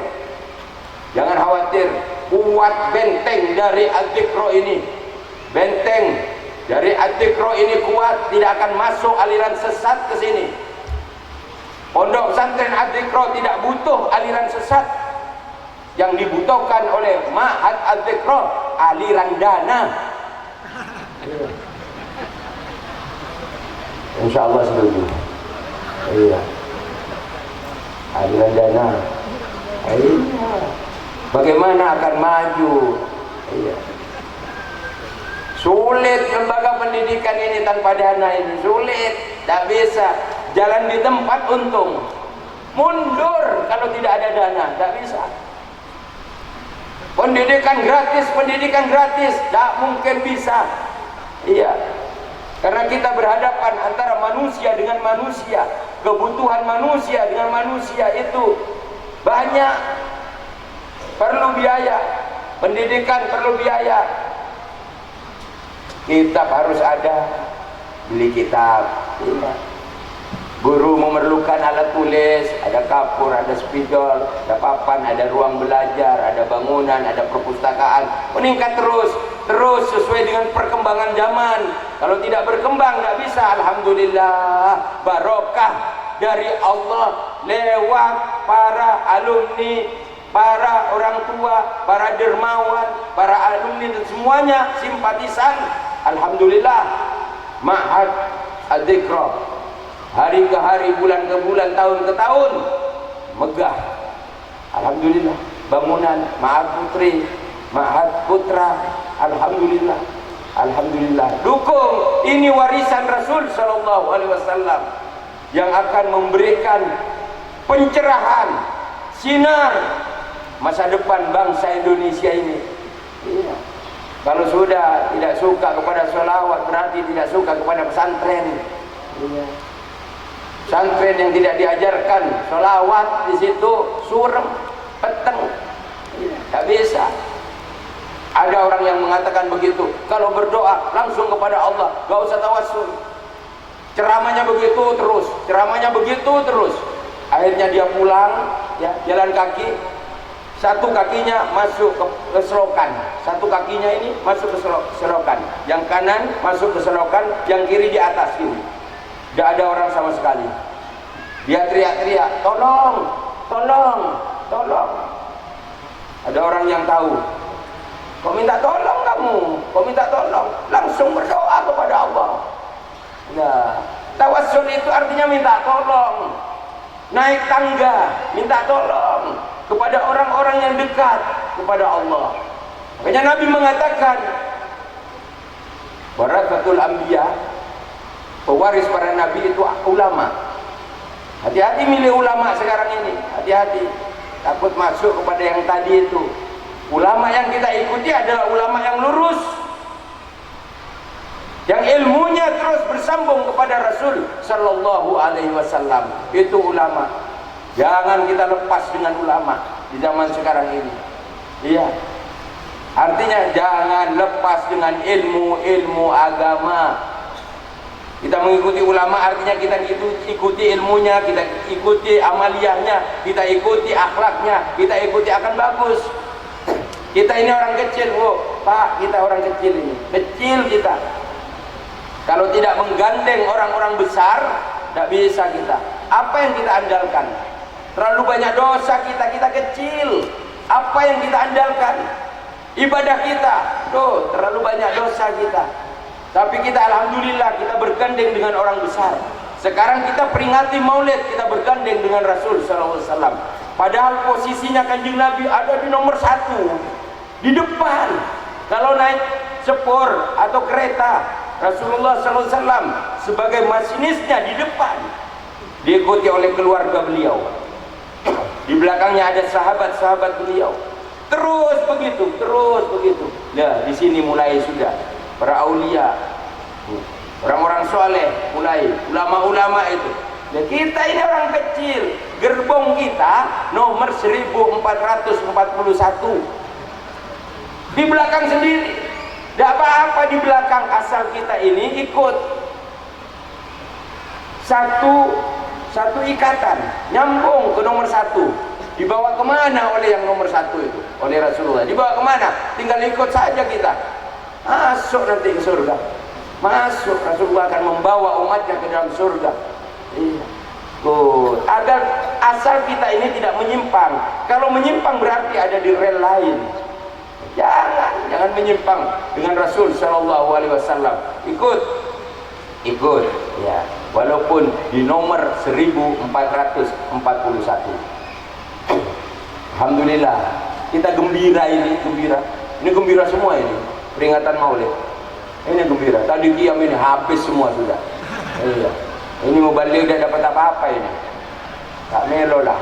Jangan khawatir, kuat benteng dari Az-Zikra ini. Benteng dari Az-Zikra ini kuat, tidak akan masuk aliran sesat ke sini. Pondok pesantren Az-Zikra tidak butuh aliran sesat. Yang dibutuhkan oleh Ma'had Az-Zikra aliran dana. Insyaallah setuju. Iya. Aliran dana. Iya. Bagaimana akan maju? Iya. Sulit lembaga pendidikan ini tanpa dana ini, sulit, tak bisa. Jalan di tempat untung, mundur kalau tidak ada dana, tak bisa. Pendidikan gratis, tak mungkin bisa. Iya, karena kita berhadapan antara manusia dengan manusia, kebutuhan manusia dengan manusia itu banyak, perlu biaya. Pendidikan perlu biaya. Kitab harus ada, beli kitab. Iya. Guru memerlukan alat tulis, ada kapur, ada spidol, ada papan, ada ruang belajar, ada bangunan, ada perpustakaan. Meningkat terus sesuai dengan perkembangan zaman. Kalau tidak berkembang, tidak bisa. Alhamdulillah, barokah dari Allah lewat para alumni, para orang tua, para dermawan, para alumni dan semuanya simpatisan. Alhamdulillah, Ma'had Az-Zikra hari ke hari, bulan ke bulan, tahun ke tahun megah. Alhamdulillah, bangunan Ma'had Putri, Ma'had Putra, alhamdulillah, alhamdulillah. Dukung, ini warisan Rasul sallallahu alaihi wasallam yang akan memberikan pencerahan, sinar masa depan bangsa Indonesia ini. Iya. Kalau sudah tidak suka kepada sholawat, berarti tidak suka kepada pesantren. Iya. Pesantren yang tidak diajarkan sholawat, di situ surem, peteng. Iya. Tak bisa. Ada orang yang mengatakan begitu, kalau berdoa langsung kepada Allah, gak usah tawassul. Ceramahnya begitu terus, akhirnya dia pulang, ya, jalan kaki, Satu kakinya masuk ke selokan, satu kakinya ini masuk ke selokan, yang kanan masuk ke selokan, yang kiri di atas ini. Tidak ada orang sama sekali. Dia teriak-teriak, tolong, tolong, tolong. Ada orang yang tahu. Kau minta tolong kamu, kau minta tolong, langsung berdoa kepada Allah. Nah, tawassul itu artinya minta tolong. Naik tangga, minta tolong kepada orang-orang yang dekat kepada Allah. Makanya Nabi mengatakan, warathatul anbiya, pewaris para nabi itu ulama. Hati-hati milih ulama sekarang ini, hati-hati. Takut masuk kepada yang tadi itu. Ulama yang kita ikuti adalah ulama yang lurus, yang ilmunya terus bersambung kepada Rasul Sallallahu Alaihi Wasallam. Itu ulama. Jangan kita lepas dengan ulama di zaman sekarang ini. Iya. Artinya jangan lepas dengan ilmu agama. Kita mengikuti ulama artinya kita ikuti ilmunya, kita ikuti amaliyahnya, kita ikuti akhlaknya, kita ikuti akan bagus. Kita ini orang kecil, Pak, kita orang kecil ini, kecil kita. Kalau tidak menggandeng orang-orang besar, tidak bisa kita. Apa yang kita andalkan? Terlalu banyak dosa kita kecil. Apa yang kita andalkan? Ibadah kita, terlalu banyak dosa kita. Tapi kita alhamdulillah kita bergandeng dengan orang besar. Sekarang kita peringati Maulid, kita bergandeng dengan Rasul sallallahu alaihi wasallam. Padahal posisinya Kanjeng Nabi ada di nomor 1, di depan. Kalau naik sepur atau kereta, Rasulullah sallallahu alaihi wasallam sebagai masinisnya di depan, diikuti oleh keluarga beliau. Di belakangnya ada sahabat-sahabat beliau. Terus begitu. Nah, di sini mulai sudah para aulia, orang-orang soleh, mulai ulama-ulama itu. Nah, kita ini orang kecil, gerbong kita nomor 1441 di belakang sendiri. Tidak apa-apa di belakang, asal kita ini ikut satu ikatan, nyambung ke nomor 1. Dibawa kemana oleh yang nomor 1 itu? Oleh Rasulullah. Dibawa kemana? Tinggal ikut saja kita. Masuk nanti ke surga. Masuk, Rasulullah akan membawa umatnya ke dalam surga. Iya. Agar asal kita ini tidak menyimpang. Kalau menyimpang berarti ada di rel lain. Jangan menyimpang dengan Rasul Shallallahu Alaihi Wasallam. Ikut, ya. Walaupun di nomor 1441. Alhamdulillah, kita gembira ini gembira semua ini. Peringatan Maulid ini gembira. Tadi diam ini habis semua sudah. Iya. Ini mubalik tidak dapat apa-apa ini. Tak melo lah.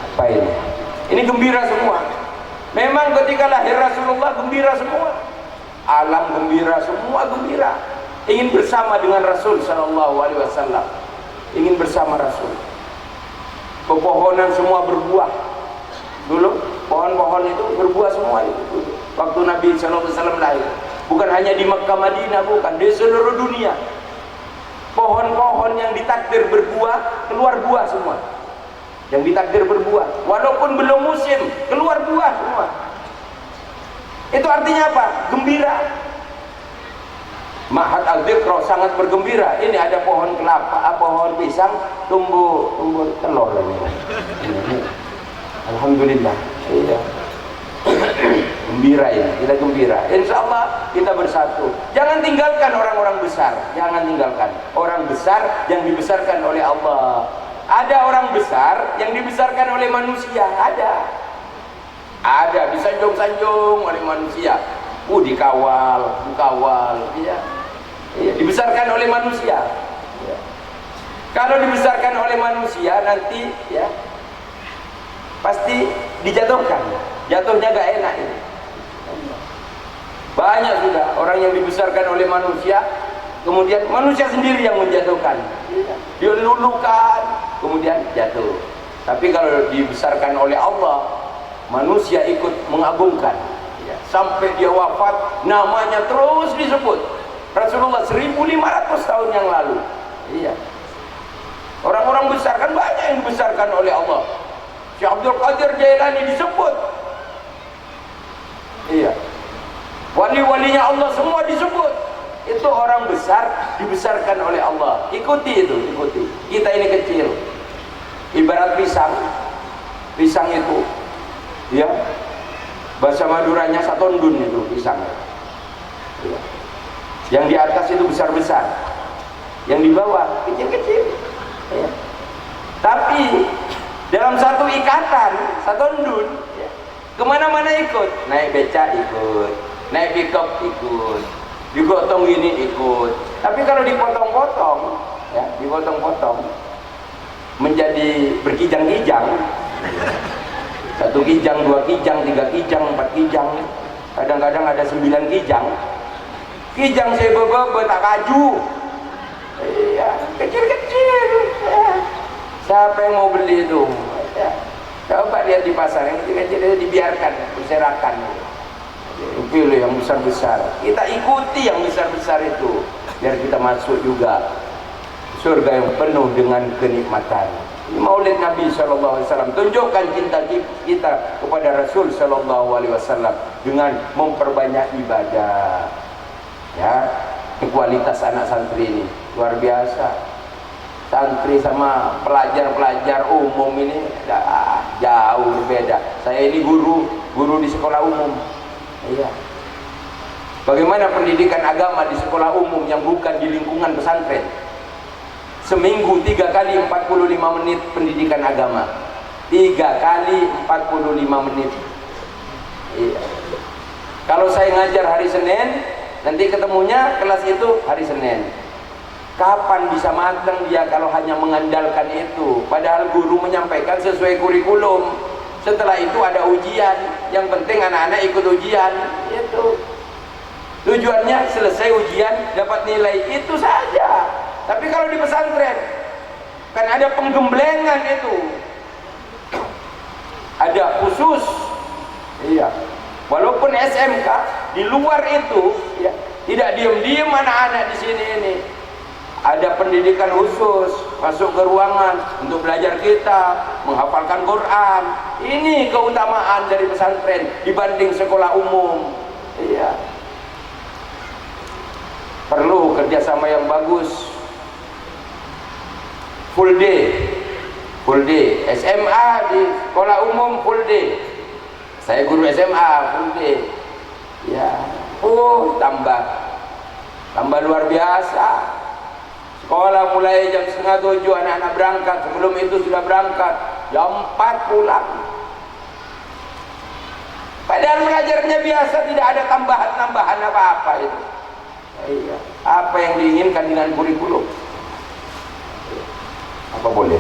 Apa ini? Ini gembira semua. Memang ketika lahir Rasulullah gembira semua. Alam gembira, semua gembira. Ingin bersama dengan Rasul Sallallahu Alaihi Wasallam. Ingin bersama Rasul. Pepohonan semua berbuah. Dulu pohon-pohon itu berbuah semua itu. Waktu Nabi Sallallahu Alaihi Wasallam lahir, bukan hanya di Mekkah Madinah, bukan, di seluruh dunia. Pohon-pohon yang ditakdir berbuah keluar buah semua. Yang ditakdir berbuah, walaupun belum musim, keluar buah semua. Itu artinya apa? Gembira. Ma'had al-Dhikra sangat bergembira. Ini ada pohon kelapa, pohon pisang tumbuh telur ini. Alhamdulillah. Iya. Gembira ini, kita gembira. Insya Allah kita bersatu. Jangan tinggalkan orang-orang besar. Jangan tinggalkan orang besar yang dibesarkan oleh Allah. Ada orang besar yang dibesarkan oleh manusia. Ada disanjung-sanjung oleh manusia. Dikawal. Iya. Dibesarkan oleh manusia. Ya. Kalau dibesarkan oleh manusia nanti ya pasti dijatuhkan. Jatuhnya gak enak ini. Banyak sudah orang yang dibesarkan oleh manusia, kemudian manusia sendiri yang menjatuhkan. Dia lulukan, kemudian jatuh. Tapi kalau dibesarkan oleh Allah, manusia ikut mengagungkan. Sampai dia wafat, namanya terus disebut. Rasulullah 1500 tahun yang lalu. Iya. Orang-orang besar kan banyak yang dibesarkan oleh Allah. Syekh Abdul Qadir Jailani disebut. Iya. Wali-walinya Allah semua disebut. Itu orang besar, dibesarkan oleh Allah. Ikuti itu, ikuti. Kita ini kecil. Ibarat pisang. Pisang itu, ya, bahasa Maduranya satondun itu pisang. Ya. Yang di atas itu besar-besar, yang di bawah kecil-kecil. Ya. Tapi dalam satu ikatan, satondun, ya, kemana-mana ikut. Naik beca ikut, naik pickup ikut, digotong ini ikut. Tapi kalau dipotong-potong, ya, dipotong-potong menjadi berkijang-kijang, satu kijang, dua kijang, tiga kijang, empat kijang, kadang-kadang ada 9 kijang. Kijang saya bebe tak kaju, iya, kecil-kecil. Ya. Siapa yang mau beli itu? Ya. Coba lihat di pasar, yang kecil-kecil itu dibiarkan, berserakan. Pilih yang besar-besar. Kita ikuti yang besar-besar itu, biar kita masuk juga surga yang penuh dengan kenikmatan. Maulid Nabi SAW tunjukkan cinta kita kepada Rasul SAW dengan memperbanyak ibadah. Ya, kualitas anak santri ini luar biasa. Santri sama pelajar-pelajar umum ini jauh berbeda. Saya ini guru di sekolah umum. Iya. Bagaimana pendidikan agama di sekolah umum yang bukan di lingkungan pesantren? Seminggu 3 kali 45 menit pendidikan agama. 3 kali 45 menit. Iya. Kalau saya ngajar hari Senin, nanti ketemunya kelas itu hari Senin. Kapan bisa matang dia kalau hanya mengandalkan itu? Padahal guru menyampaikan sesuai kurikulum. Setelah itu ada ujian. Yang penting anak-anak ikut ujian. Itu. Tujuannya selesai ujian dapat nilai, itu saja. Tapi kalau di pesantren kan ada penggemblengan itu, ada khusus, iya. Walaupun SMK di luar itu, ya, tidak diam-diam anak-anak di sini ini. Ada pendidikan khusus, masuk ke ruangan untuk belajar kitab, menghafalkan Quran. Ini keutamaan dari pesantren dibanding sekolah umum. Iya. Perlu kerjasama yang bagus. Full day, SMA di sekolah umum full day. Saya guru SMA full day. Ya, tambah luar biasa. Sekolah mulai jam 6:30 anak-anak berangkat. Sebelum itu sudah berangkat jam 4 pulang. Padahal belajarnya biasa, tidak ada tambahan apa-apa itu. Iya. Apa yang diinginkan dengan kurikulum? Apa boleh?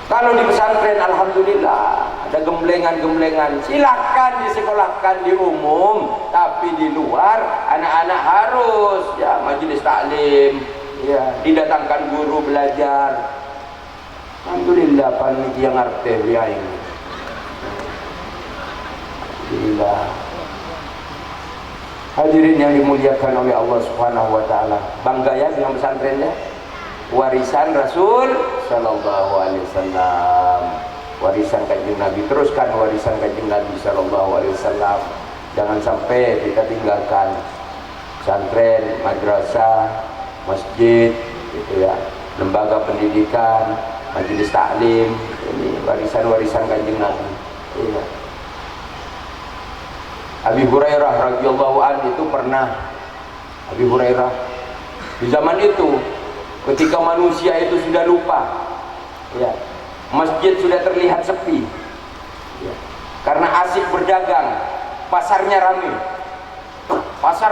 Kalau di pesantren alhamdulillah ada gemblengan-gemblengan. Silakan disekolahkan di umum, tapi di luar anak-anak harus ya majelis taklim, ya didatangkan guru belajar. Alhamdulillah panitia ngerti ya ini. Alhamdulillah. Hadirin yang dimuliakan oleh Allah Subhanahu wa taala. Bangga ya dengan pesantrennya. Warisan Rasul sallallahu alaihi wasallam. Warisan Kanjeng Nabi, teruskan warisan Kanjeng Nabi sallallahu alaihi wasallam. Jangan sampai kita tinggalkan pesantren, madrasah, masjid gitu ya. Lembaga pendidikan, majelis taklim, ini warisan-warisan Kanjeng Nabi. Iya. Abi Hurairah radhiyallahu anhu itu pernah, Abi Hurairah di zaman itu ketika manusia itu sudah lupa, ya, masjid sudah terlihat sepi, ya, karena asik berdagang, pasarnya ramai, pasar